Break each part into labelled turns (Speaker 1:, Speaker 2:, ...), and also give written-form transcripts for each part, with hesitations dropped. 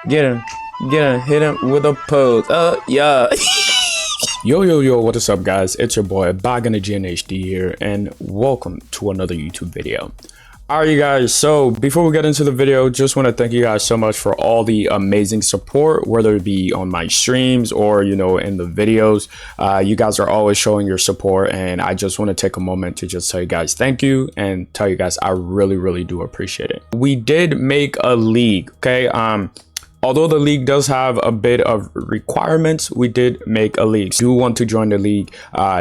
Speaker 1: Get him. Get him. Hit him with a pose. Yeah. Yo, what is up, guys? It's your boy, back in the GNHD here, and welcome to another YouTube video. Alright, you guys, so before we get into the video, just want to thank you guys so much for all the amazing support, whether it be on my streams or, you know, in the videos. You guys are always showing your support, and I just want to take a moment to just tell you guys thank you and tell you guys I really do appreciate it. We did make a league, okay? Although the league does have a bit of requirements, we did make a league. If you want to join the league,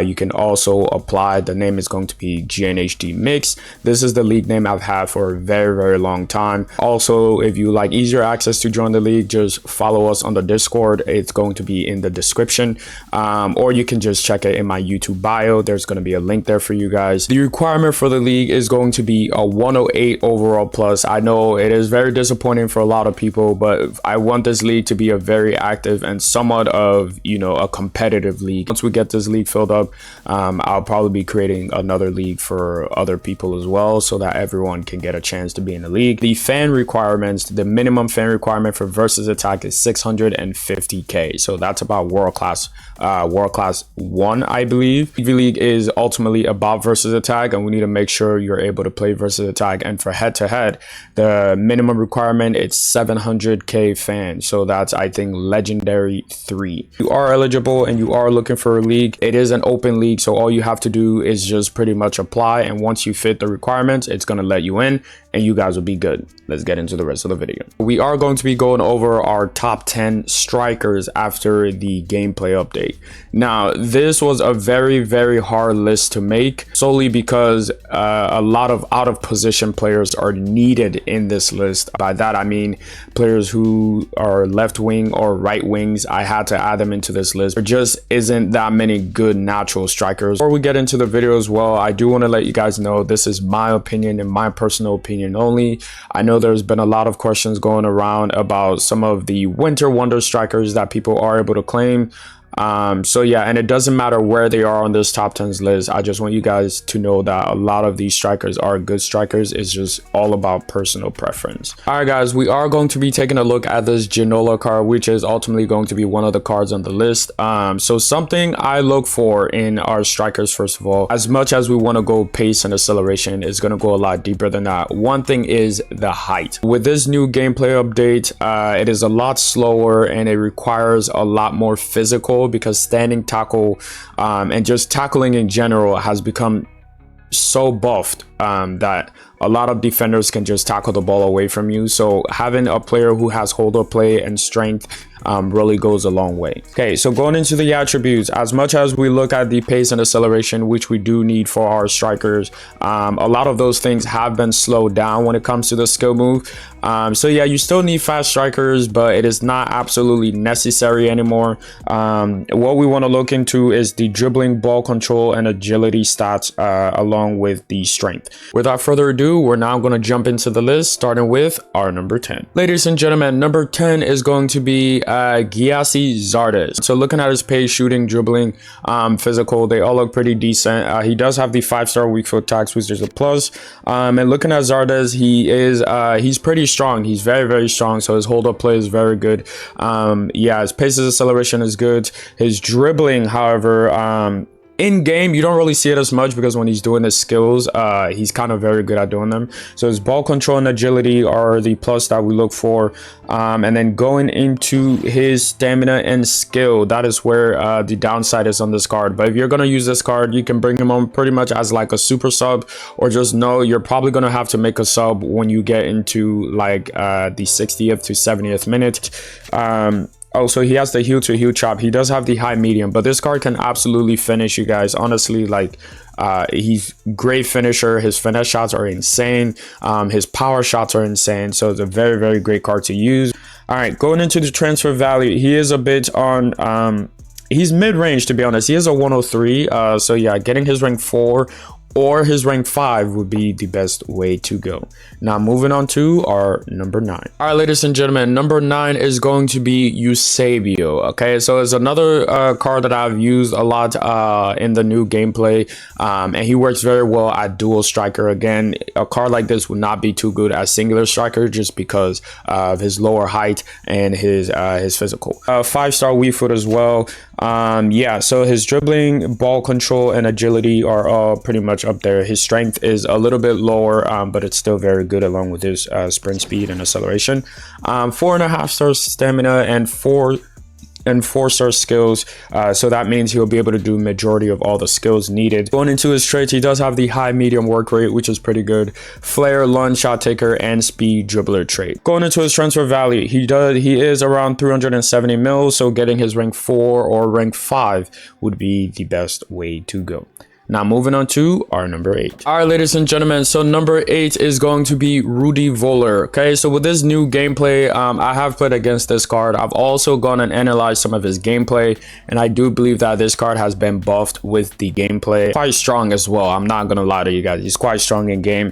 Speaker 1: you can also apply. The name is going to be GNHD Mix. This is the league name I've had for a very long time. Also, if you like easier access to join the league, just follow us on the Discord. It's going to be in the description, or you can just check it in my YouTube bio. There's going to be a link there for you guys. The requirement for the league is going to be a 108 overall plus. I know it is very disappointing for a lot of people, but I want this league to be a very active and somewhat of, you know, a competitive league. Once we get this league filled up, I'll probably be creating another league for other people as well, so that everyone can get a chance to be in the league. The fan requirements, the minimum fan requirement for versus attack is 650k, so that's about world class 1, I believe. The league is ultimately about versus attack, and we need to make sure you're able to play versus attack. And for head to head, the minimum requirement is 700k fan, so that's, I think, legendary 3. You are eligible and you are looking for a league. It is an open league, so all you have to do is just pretty much apply, and once you fit the requirements, it's going to let you in and you guys will be good. Let's get into the rest of the video. We are going to be going over our top 10 strikers after the gameplay update. Now, this was a very hard list to make, solely because a lot of out of position players are needed in this list. By that I mean players who are left wing or right wings. I had to add them into this list. There just isn't that many good natural strikers. Before we get into the video as well, I do want to let you guys know this is my opinion and my personal opinion only. I know there's been a lot of questions going around about some of the winter wonder strikers that people are able to claim. So yeah, and it doesn't matter where they are on this top 10s list. I just want you guys to know that a lot of these strikers are good strikers. It's just all about personal preference. All right, guys, we are going to be taking a look at this Ginola card, which is ultimately going to be one of the cards on the list. So something I look for in our strikers, first of all, as much as we want to go pace and acceleration, is going to go a lot deeper than that. One thing is the height. With this new gameplay update, it is a lot slower and it requires a lot more physical, because standing tackle and just tackling in general has become so buffed that a lot of defenders can just tackle the ball away from you. So having a player who has hold up play and strength really goes a long way. Okay, so going into the attributes, as much as we look at the pace and acceleration, which we do need for our strikers, a lot of those things have been slowed down when it comes to the skill move. So yeah, you still need fast strikers, but it is not absolutely necessary anymore. What we want to look into is the dribbling, ball control, and agility stats, along with the strength. Without further ado, we're now going to jump into the list, starting with our number 10. Ladies and gentlemen, number 10 is going to be Gyasi Zardes. So looking at his pace, shooting, dribbling, physical, they all look pretty decent. He does have the 5-star weak foot tax, which is a plus. And looking at Zardes, he's pretty strong. He's very strong, so his hold up play is very good. Yeah, his pace acceleration is good. His dribbling, however, in game you don't really see it as much, because when he's doing his skills, he's kind of very good at doing them. So his ball control and agility are the plus that we look for. And then going into his stamina and skill, that is where the downside is on this card. But if you're going to use this card, you can bring him on pretty much as like a super sub, or just know you're probably going to have to make a sub when you get into like the 60th to 70th minute. Also, he has the heel to heel chop. He does have the high medium, but this card can absolutely finish, you guys. Honestly, like, he's great finisher. His finesse shots are insane. His power shots are insane. So it's a very great card to use. All right, going into the transfer value, he is a bit on he's mid-range, to be honest. He is a 103. So yeah, getting his rank 4 or his rank 5 would be the best way to go. Now moving on to our number 9. All right, ladies and gentlemen, number 9 is going to be Eusebio. Okay, so it's another card that I've used a lot in the new gameplay, and he works very well at dual striker. Again, a card like this would not be too good as singular striker just because of his lower height and his physical. 5-star weak foot as well. Yeah, so his dribbling, ball control, and agility are all pretty much up there. His strength is a little bit lower, but it's still very good along with his sprint speed and acceleration. 4.5 stars stamina and 4-star skills, so that means he'll be able to do majority of all the skills needed. Going into his traits, he does have the high medium work rate, which is pretty good, flair, lunge, shot taker, and speed dribbler trait. Going into his transfer value, he is around 370 mil, so getting his rank 4 or rank 5 would be the best way to go. Now moving on to our number 8. All right, ladies and gentlemen, so number 8 is going to be Rudi Völler. Okay, so with this new gameplay, I have played against this card. I've also gone and analyzed some of his gameplay, and I do believe that this card has been buffed with the gameplay. Quite strong as well. I'm not gonna lie to you guys, he's quite strong in game.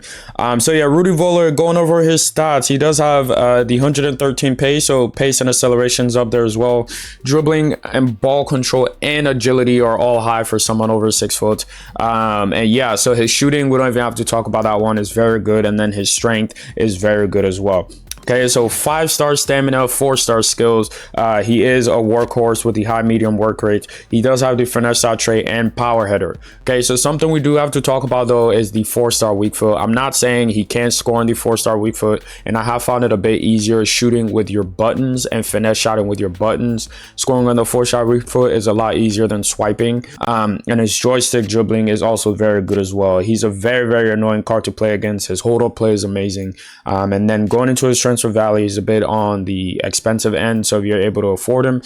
Speaker 1: So yeah, Rudi Völler, going over his stats, he does have the 113 pace, so pace and acceleration's up there as well. Dribbling and ball control and agility are all high for someone over 6 foot. And yeah, so his shooting, we don't even have to talk about that one, is very good, and then his strength is very good as well. Okay, so 5-star stamina, 4-star skills. He is a workhorse with the high medium work rate. He does have the finesse shot trait and power header. Okay, so something we do have to talk about though is the 4-star weak foot. I'm not saying he can't score on the 4-star weak foot, and I have found it a bit easier shooting with your buttons and finesse shotting with your buttons. Scoring on the 4-star weak foot is a lot easier than swiping, and his joystick dribbling is also very good as well. He's a very annoying card to play against. His hold up play is amazing, and then going into his transfer value is a bit on the expensive end, so if you're able to afford him,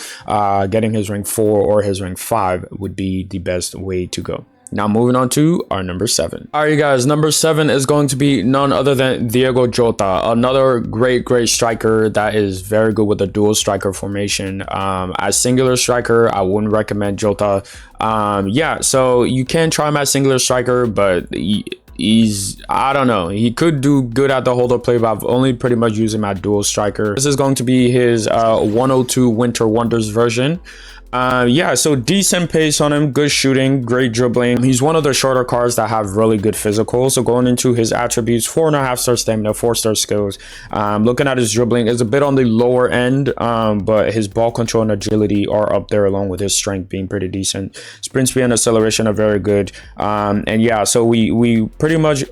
Speaker 1: getting his rank 4 or his rank 5 would be the best way to go. Now moving on to our number 7. All right, you guys, number 7 is going to be none other than Diogo Jota, another great striker that is very good with the dual striker formation. As singular striker, I wouldn't recommend Jota. Yeah, so you can try him as singular striker, but I don't know, he could do good at the hold-up play, but I've only pretty much used him at dual striker. This is going to be his 102 Winter Wonders version. Yeah, so decent pace on him, good shooting, great dribbling. He's one of the shorter cards that have really good physical. So going into his attributes, 4.5 star stamina, 4-star skills. Looking at his dribbling, is a bit on the lower end, but his ball control and agility are up there, along with his strength being pretty decent. Sprint speed and acceleration are very good. And yeah, so we pretty much,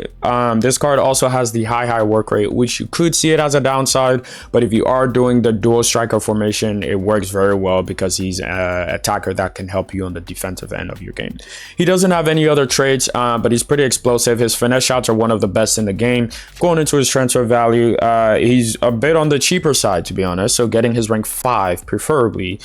Speaker 1: this card also has the high work rate, which you could see it as a downside, but if you are doing the dual striker formation, it works very well because he's attacker that can help you on the defensive end of your game. He doesn't have any other traits, but he's pretty explosive. His finesse shots are one of the best in the game. Going into his transfer value, he's a bit on the cheaper side, to be honest, so getting his rank 5 preferably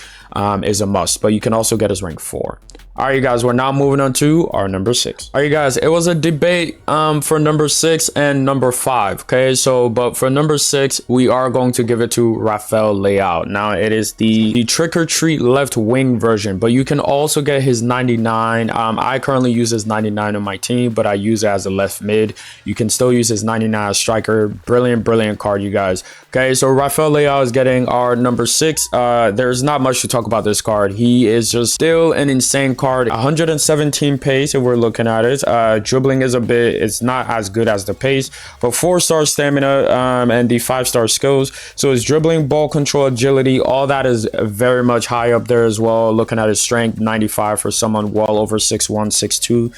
Speaker 1: is a must, but you can also get his rank 4. All right, you guys, we're now moving on to our number 6. All right, you guys, it was a debate for number 6 and number 5. Okay, so but for number 6, we are going to give it to Rafael Leão. Now, it is the trick or treat left wing version, but you can also get his 99. I currently use his 99 on my team, but I use it as a left mid. You can still use his 99 as striker. Brilliant card, you guys. Okay, so Rafael Leão is getting our number 6. There's not much to talk about this card. He is just still an insane card. 117 pace if we're looking at it. Dribbling is it's not as good as the pace, but 4-star stamina and the 5-star skills. So his dribbling, ball control, agility, all that is very much high up there as well. Looking at his strength, 95 for someone well over 6'1", 6'2".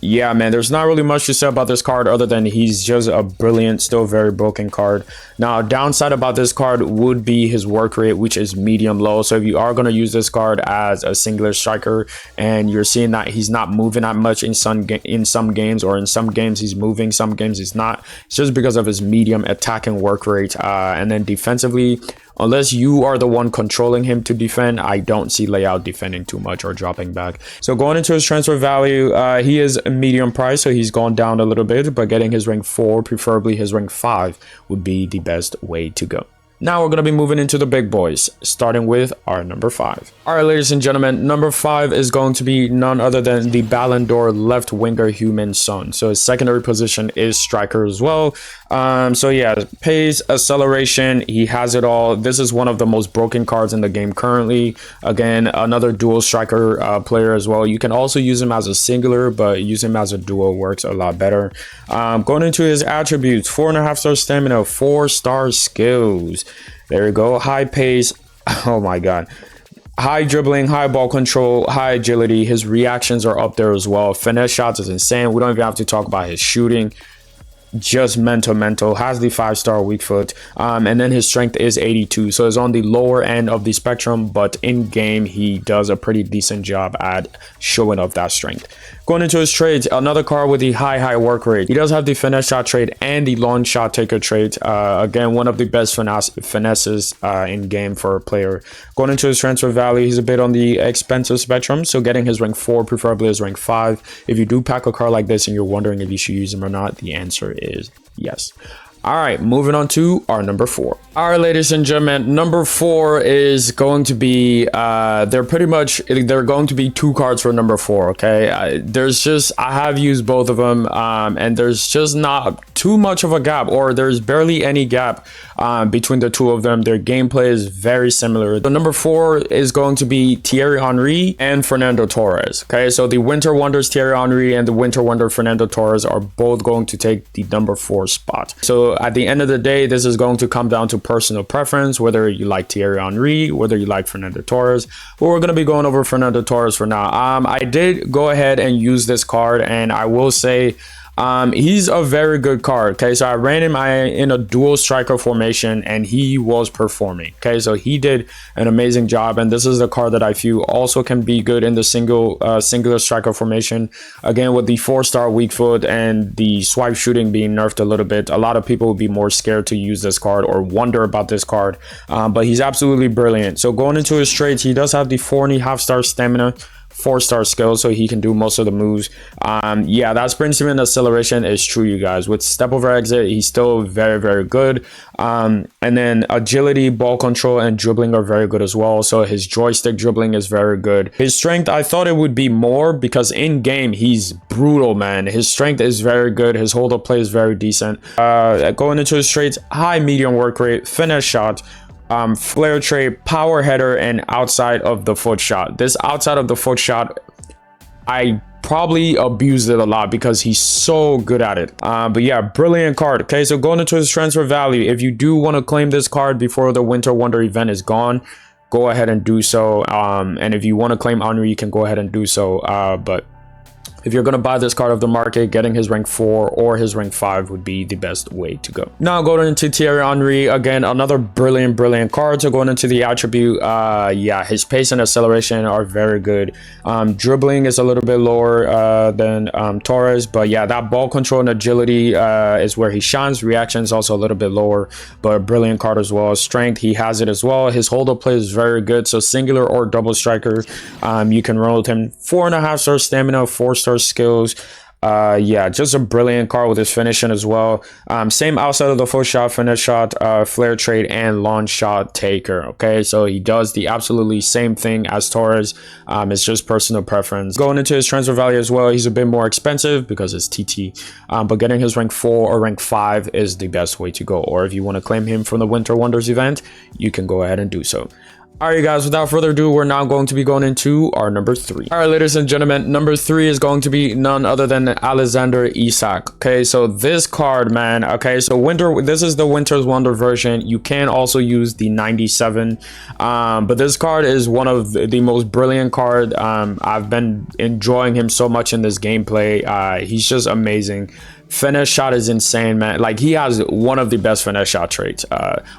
Speaker 1: Yeah, man, there's not really much to say about this card other than he's just a brilliant, still very broken card. Now, downside about this card would be his work rate, which is medium low. So if you are going to use this card as a singular striker and you're seeing that he's not moving that much in some games, or in some games he's moving, some games he's not, it's just because of his medium attacking work rate. And then defensively, unless you are the one controlling him to defend, I don't see Leão defending too much or dropping back. So going into his transfer value, he is a medium price, so he's gone down a little bit, but getting his rank 4, preferably his rank 5, would be the best way to go. Now we're going to be moving into the big boys, starting with our number 5. All right, ladies and gentlemen, number 5 is going to be none other than the Ballon d'Or left winger Heung-min Son. So his secondary position is striker as well. So yeah, pace, acceleration, he has it all. This is one of the most broken cards in the game currently. Again, another dual striker player as well. You can also use him as a singular, but use him as a duo works a lot better. Going into his attributes, 4.5-star stamina, 4-star skills. There we go. High pace. Oh my god. High dribbling, high ball control, high agility. His reactions are up there as well. Finesse shots is insane. We don't even have to talk about his shooting. Just mental. Has the 5-star weak foot, and then his strength is 82, so it's on the lower end of the spectrum, but in game he does a pretty decent job at showing up that strength. Going into his trades, another card with the high work rate. He does have the finesse shot trait and the long shot taker trait. Again, one of the best finesses in game for a player. Going into his transfer value, he's a bit on the expensive spectrum, so getting his rank 4 preferably is rank 5. If you do pack a card like this and you're wondering if you should use him or not, the answer is yes. All right, moving on to our number 4. All right, ladies and gentlemen, number 4 is going to be they're going to be 2 cards for number 4. Okay, I have used both of them, and there's just not too much of a gap, or there's barely any gap between the two of them. Their gameplay is very similar. The number 4 is going to be Thierry Henry and Fernando Torres. Okay, so the Winter Wonders Thierry Henry and the Winter Wonder Fernando Torres are both going to take the number 4 spot. So at the end of the day, this is going to come down to personal preference, whether you like Thierry Henry, whether you like Fernando Torres. But we're going to be going over Fernando Torres for now. I did go ahead and use this card, and I will say he's a very good card. Okay, so I ran him in a dual striker formation, and he was performing. Okay, so he did an amazing job, and this is the card that I feel also can be good in the singular striker formation. Again, with the 4-star weak foot and the swipe shooting being nerfed a little bit, a lot of people would be more scared to use this card or wonder about this card, but he's absolutely brilliant. So going into his traits, he does have the 4.5-star stamina, 4-star skill, so he can do most of the moves. Yeah, that sprint speed and acceleration is true, you guys. With step over exit, he's still very good. And then agility, ball control, and dribbling are very good as well. So his joystick dribbling is very good. His strength, I thought it would be more, because in game he's brutal, man. His strength is very good. His hold up play is very decent. Going into his traits, high medium work rate, finesse shot, flare trait, power header, and outside of the foot shot. This outside of the foot shot, I probably abused it a lot because he's so good at it. But yeah, brilliant card. Okay, so going into his transfer value, if you do want to claim this card before the Winter Wonder event is gone, go ahead and do so. And if you want to claim Henry, you can go ahead and do so. But if you're going to buy this card off the market, getting his rank 4 or his rank 5 would be the best way to go. Now going into Thierry Henry, again, another brilliant card. So going into the attribute, yeah, his pace and acceleration are very good. Dribbling is a little bit lower than Torres, but yeah, that ball control and agility is where he shines. Reaction is also a little bit lower, but a brilliant card as well. Strength, he has it as well. His hold up play is very good, so singular or double striker, you can roll with him. 4.5-star stamina, 4-star skills. Yeah, just a brilliant card with his finishing as well. Same outside of the full shot, finish shot, flare trade, and long shot taker. Okay, so he does the absolutely same thing as Torres. It's just personal preference. Going into his transfer value as well, he's a bit more expensive because it's TT, but getting his rank 4 or rank 5 is the best way to go. Or if you want to claim him from the Winter Wonders event, you can go ahead and do so. Alright guys, without further ado, we're now going to be going into our number 3. Alright, ladies and gentlemen, number 3 is going to be none other than Alexander Isak. Okay, so this card, man, okay, so this is the Winter's Wonder version. You can also use the 97, but this card is one of the most brilliant card. I've been enjoying him so much in this gameplay. He's just amazing. Finesse shot is insane, man. Like, he has one of the best finesse shot traits,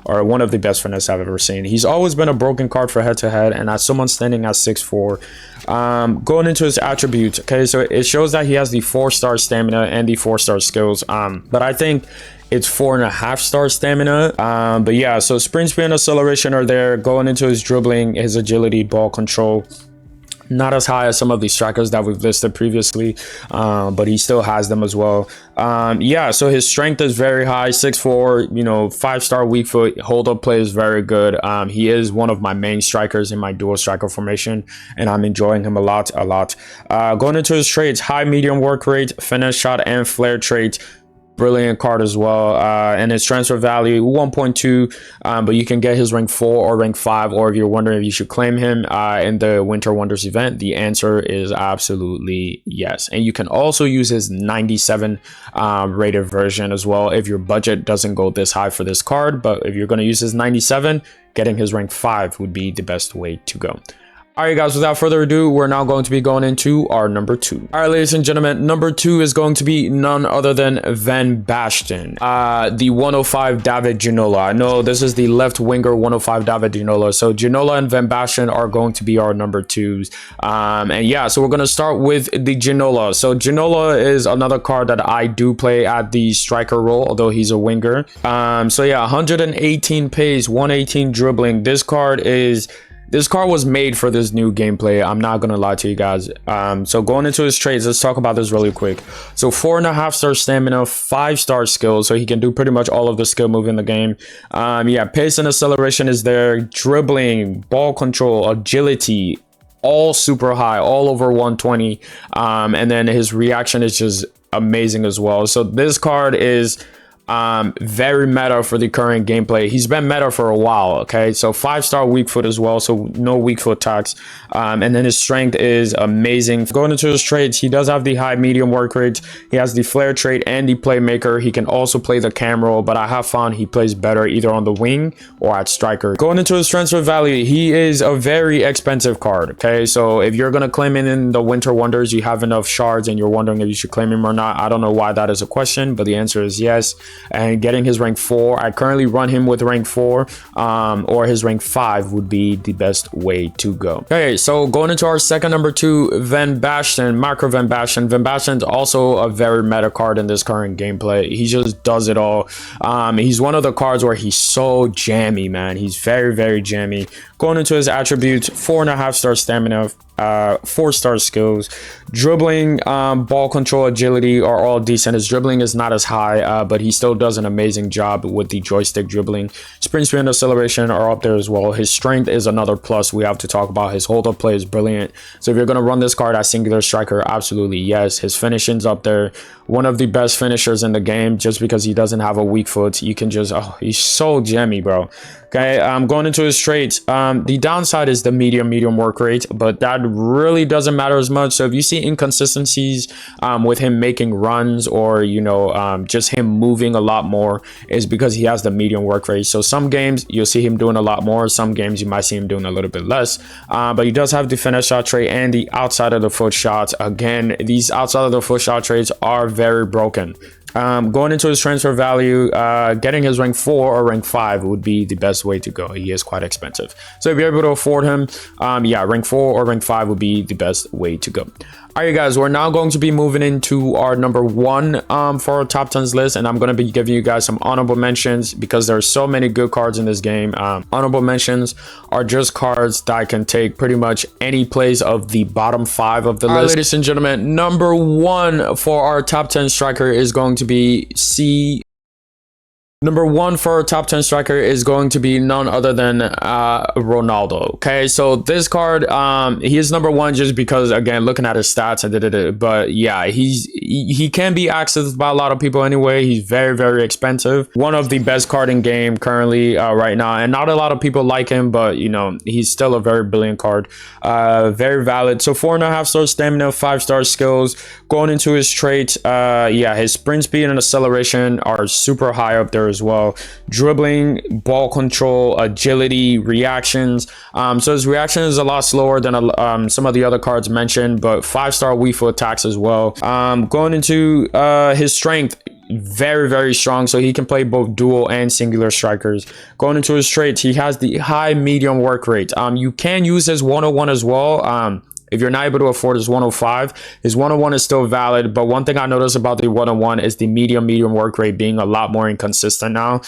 Speaker 1: or one of the best finesse I've ever seen. He's always been a broken card for head-to-head, and as someone standing at 6'4", going into his attributes, okay, so it shows that he has the 4-star stamina and the 4-star skills, but I think it's 4.5-star stamina. But yeah, so sprint speed and acceleration are there. Going into his dribbling, his agility, ball control, Not as high as some of the strikers that we've listed previously, but he still has them as well. Yeah, so his strength is very high, 6'4", 5-star weak foot, hold up play is very good. He is one of my main strikers in my dual striker formation, and I'm enjoying him a lot. Going into his traits, high medium work rate, finish shot, and flare trait. Brilliant card as well, and his transfer value 1.2, but you can get his rank 4 or rank 5, or if you're wondering if you should claim him in the Winter Wonders event, the answer is absolutely yes. And you can also use his 97 rated version as well if your budget doesn't go this high for this card, but if you're going to use his 97, getting his rank 5 would be the best way to go. All right, guys, without further ado, we're now going to be going into our number 2. All right, ladies and gentlemen, number 2 is going to be none other than Van Basten, the 105 David Ginola. I know this is the left winger 105 David Ginola. So Ginola and Van Basten are going to be our number 2s. And yeah, so we're going to start with the Ginola. So Ginola is another card that I do play at the striker role, although he's a winger. So yeah, 118 pace, 118 dribbling. This card was made for this new gameplay. I'm not gonna lie to you guys. So going into his traits, let's talk about this really quick. So 4.5-star stamina, 5-star skills, so he can do pretty much all of the skill move in the game. Yeah, pace and acceleration is there, dribbling, ball control, agility, all super high, all over 120. And then his reaction is just amazing as well. So this card is very meta for the current gameplay. He's been meta for a while. Okay, so 5-star weak foot as well, so no weak foot tax. And then his strength is amazing. Going into his traits, he does have the high medium work rate, he has the flare trait and the playmaker. He can also play the cam role, but I have found he plays better either on the wing or at striker. Going into his transfer value, he is a very expensive card. Okay, so if you're gonna claim him in the Winter Wonders, you have enough shards and you're wondering if you should claim him or not, I don't know why that is a question, but the answer is yes. And getting his rank 4, I currently run him with rank 4, or his rank 5 would be the best way to go. Okay, so going into our second number 2, Van Basten, Macro Van Basten. Van Basten's also a very meta card in this current gameplay. He just does it all. He's one of the cards where he's so jammy, man. He's very, very jammy. Going into his attributes, 4.5-star stamina, 4-star skills, dribbling, ball control, agility are all decent. His dribbling is not as high, but he still does an amazing job with the joystick dribbling. Sprint speed and acceleration are up there as well. His strength is another plus we have to talk about. His hold up play is brilliant. So if you're going to run this card as singular striker, absolutely yes. His finishing's up there. One of the best finishers in the game, just because he doesn't have a weak foot. You can just, oh, he's so jammy, bro. Okay, going into his traits, the downside is the medium work rate, but that really doesn't matter as much. So if you see inconsistencies with him making runs, or just him moving a lot more, is because he has the medium work rate. So some games you'll see him doing a lot more, some games you might see him doing a little bit less, but he does have the finish shot trait and the outside of the foot shots. Again, these outside of the foot shot traits are very broken. Going into his transfer value, getting his rank 4 or rank 5 would be the best way to go. He is quite expensive. So if you're able to afford him, yeah, rank 4 or rank 5 would be the best way to go. All right, guys, we're now going to be moving into our number 1 for our top 10s list, and I'm going to be giving you guys some honorable mentions because there are so many good cards in this game. Honorable mentions are just cards that I can take pretty much any place of the bottom 5 of the list. Ladies and gentlemen, number 1 for our top 10 striker is going to be Number 1 for our top 10 striker is going to be none other than Ronaldo. Okay, so this card, he is number 1 just because, again, looking at his stats, but yeah, he can be accessed by a lot of people anyway. He's very, very expensive. One of the best card in game currently right now, and not a lot of people like him, but he's still a very brilliant card. Very valid. So 4.5-star stamina, 5-star skills. Going into his trait, yeah, his sprint speed and acceleration are super high up there as well. Dribbling, ball control, agility, reactions. So his reaction is a lot slower than some of the other cards mentioned, but 5-star weak foot attacks as well. Going into his strength, very, very strong, so he can play both dual and singular strikers. Going into his traits, he has the high medium work rate. You can use his 101 as well. If you're not able to afford his 105, his 101 is still valid. But one thing I noticed about the 101 is the medium work rate being a lot more inconsistent now.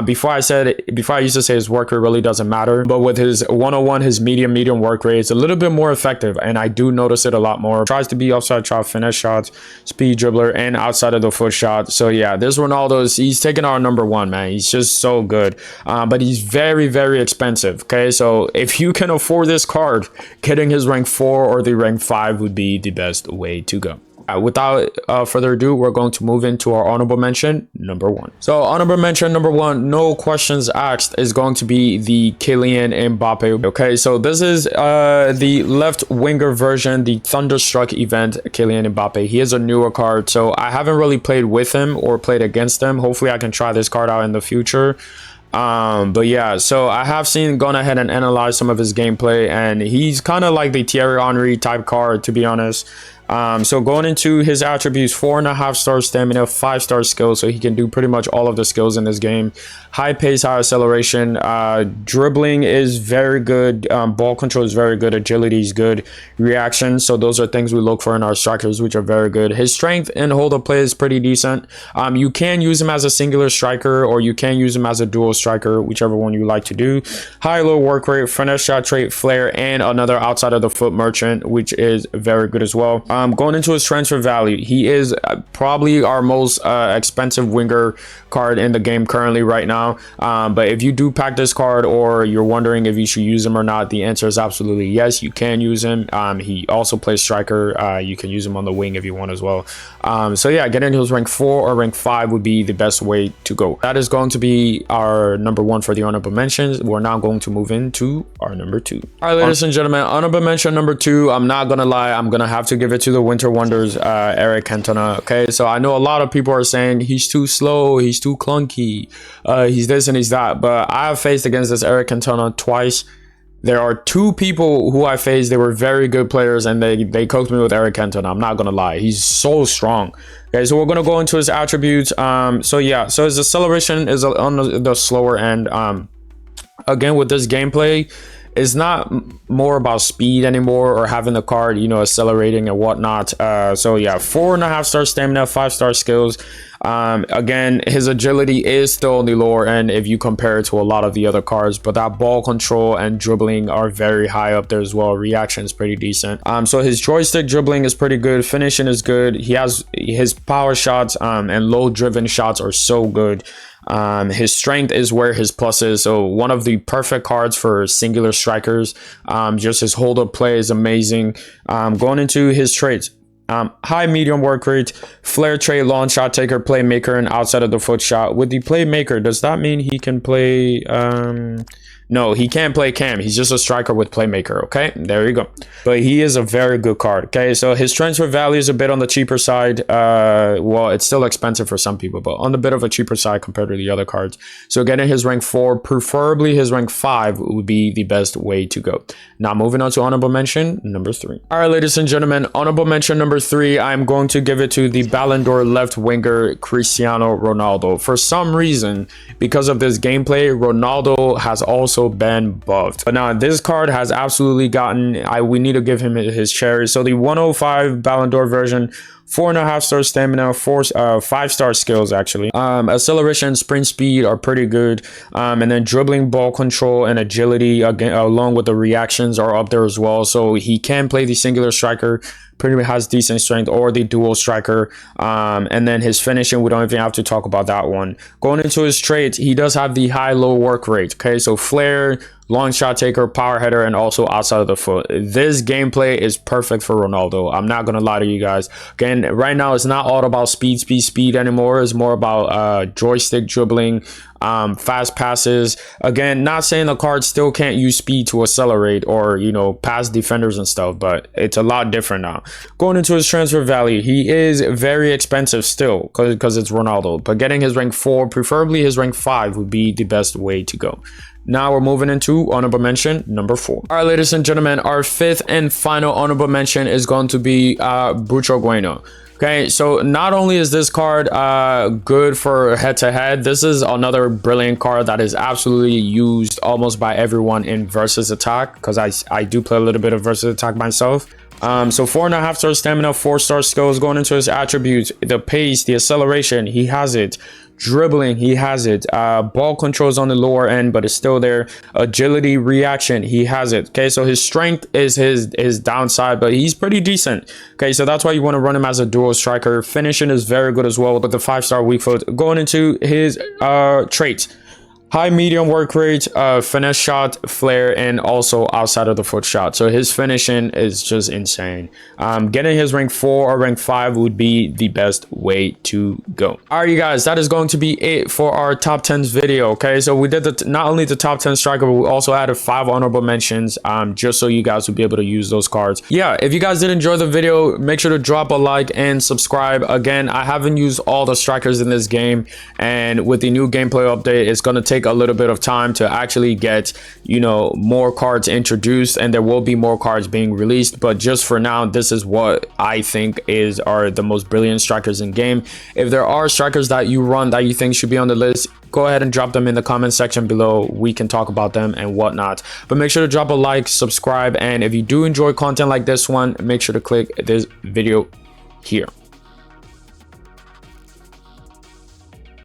Speaker 1: Before I used to say his work rate really doesn't matter, but with his 101, his medium work rate is a little bit more effective, and I do notice it a lot more. Tries to be offside chop, finesse shots, speed dribbler, and outside of the foot shot. So yeah, this Ronaldo's, he's taking our number one, man. He's just so good, but he's very expensive. Okay, so if you can afford this card, getting his rank 4 or the rank 5 would be the best way to go. Without further ado, we're going to move into our honorable mention number 1. So honorable mention number 1, no questions asked, is going to be the Kylian Mbappe. Okay, so this is the left winger version, the Thunderstruck event Kylian Mbappe. He is a newer card, so I haven't really played with him or played against him. Hopefully I can try this card out in the future. But yeah, so I have gone ahead and analyzed some of his gameplay, and he's kind of like the Thierry Henry type card, to be honest. So going into his attributes, 4.5-star stamina, 5-star skills, so he can do pretty much all of the skills in this game. High pace, high acceleration, dribbling is very good, ball control is very good, agility is good, reaction, so those are things we look for in our strikers, which are very good. His strength and hold up play is pretty decent. You can use him as a singular striker, or you can use him as a dual striker, whichever one you like to do. High low work rate, finesse shot trait, flair, and another outside of the foot merchant, which is very good as well. Going into his transfer value, he is probably our most expensive winger card in the game currently right now. But if you do pack this card, or you're wondering if you should use him or not, the answer is absolutely yes, you can use him. He also plays striker. You can use him on the wing if you want as well. So yeah, getting his rank 4 or rank 5 would be the best way to go. That is going to be our number 1 for the honorable mentions. We're now going to move into our number 2. All right, ladies and gentlemen, honorable mention number 2. I'm not gonna lie, I'm gonna have to give it to the Winter Wonders, Eric Cantona. Okay, so I know a lot of people are saying he's too slow, he's too clunky, he's this and he's that, but I have faced against this Eric Cantona twice. There are 2 people who I faced, they were very good players, and they cooked me with Eric Cantona. I'm not gonna lie, he's so strong. Okay, so we're gonna go into his attributes. So yeah, so his acceleration is on the slower end. Again, with this gameplay, it's not more about speed anymore, or having the card, you know, accelerating and whatnot. So yeah, 4.5-star stamina, 5-star skills. Again, his agility is still on the lower end if you compare it to a lot of the other cards, but that ball control and dribbling are very high up there as well. Reaction is pretty decent. So his joystick dribbling is pretty good, finishing is good. He has his power shots and low driven shots are so good. His strength is where his plus is, so one of the perfect cards for singular strikers. Just his hold up play is amazing. Going into his traits, high medium work rate, flair trait, long shot taker, playmaker, and outside of the foot shot. With the playmaker, does that mean he can play no, he can't play cam. He's just a striker with playmaker. Okay, there you go. But he is a very good card. Okay, so his transfer value is a bit on the cheaper side. Well, it's still expensive for some people, but on a bit of a cheaper side compared to the other cards. So getting his rank 4, preferably his rank 5, would be the best way to go. Now moving on to honorable mention number 3. All right, ladies and gentlemen, honorable mention number 3, I'm going to give it to the Ballon d'Or left winger Cristiano Ronaldo. For some reason, because of this gameplay, Ronaldo has also been buffed. But now this card has absolutely gotten, we need to give him his cherry. So the 105 Ballon d'Or version, 4.5-star stamina, 5-star skills actually. Acceleration, sprint speed are pretty good. And then dribbling, ball control, and agility, again, along with the reactions, are up there as well. So he can play the singular striker, pretty much has decent strength, or the dual striker. And then his finishing, we don't even have to talk about that one. Going into his traits, he does have the high low work rate. Okay, so flair, long shot taker, power header, and also outside of the foot. This gameplay is perfect for Ronaldo. I'm not gonna lie to you guys. Again, right now it's not all about speed anymore. It's more about joystick dribbling, fast passes. Again, not saying the card still can't use speed to accelerate or, you know, pass defenders and stuff, but it's a lot different now. Going into his transfer value, he is very expensive still because it's Ronaldo, but getting his rank 4, preferably his rank 5, would be the best way to go. Now we're moving into honorable mention number 4. All right, ladies and gentlemen, our 5th and final honorable mention is going to be Bucho Bueno. Okay, so not only is this card good for head-to-head, this is another brilliant card that is absolutely used almost by everyone in versus attack, because I do play a little bit of versus attack myself. So 4.5-star stamina, 4-star skills. Going into his attributes, the pace, the acceleration, he has it. Dribbling, he has it. Ball controls on the lower end, but it's still there. Agility, reaction, he has it. Okay, so his strength is his downside, but he's pretty decent. Okay, so that's why you want to run him as a dual striker. Finishing is very good as well with the 5-star weak foot. Going into his traits: high medium work rate, finesse shot, flair, and also outside of the foot shot. So his finishing is just insane. Getting his rank 4 or rank 5 would be the best way to go. All right, you guys, that is going to be it for our top 10s video. Okay, so we did not only the top 10 striker, but we also added 5 honorable mentions, just so you guys would be able to use those cards. Yeah, if you guys did enjoy the video, make sure to drop a like and subscribe. Again, I haven't used all the strikers in this game, and with the new gameplay update, it's going to take a little bit of time to actually get, you know, more cards introduced, and there will be more cards being released. But just for now, this is what I think are the most brilliant strikers in game. If there are strikers that you run that you think should be on the list, go ahead and drop them in the comment section below. We can talk about them and whatnot. But make sure to drop a like, subscribe, and if you do enjoy content like this one, make sure to click this video here.